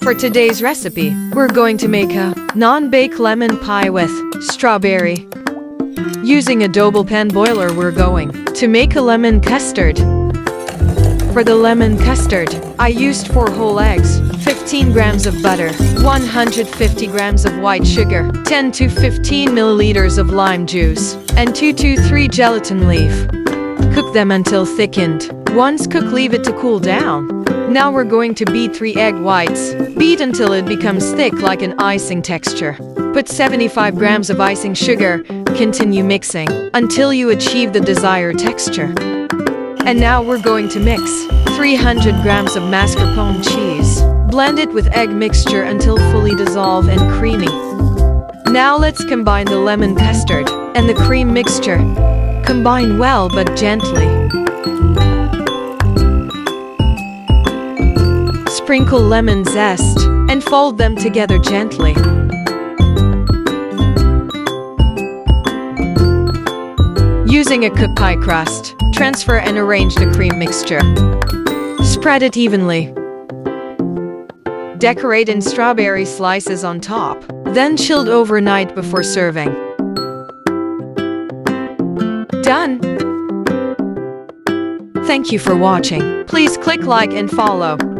For today's recipe, we're going to make a non-bake lemon pie with strawberry. Using a double pan boiler, we're going to make a lemon custard. For the lemon custard, I used 4 whole eggs, 15 grams of butter, 150 grams of white sugar, 10 to 15 milliliters of lime juice, and 2 to 3 gelatin leaf. Cook them until thickened. Once cooked, leave it to cool down. Now we're going to beat 3 egg whites. Beat until it becomes thick like an icing texture. Put 75 grams of icing sugar. Continue mixing until you achieve the desired texture. And now we're going to mix 300 grams of mascarpone cheese. Blend it with egg mixture until fully dissolved and creamy. Now let's combine the lemon custard and the cream mixture. Combine well but gently. Sprinkle lemon zest and fold them together gently. Using a cooked pie crust, transfer and arrange the cream mixture. Spread it evenly. Decorate in strawberry slices on top, then chilled overnight before serving. Done! Thank you for watching. Please click like and follow.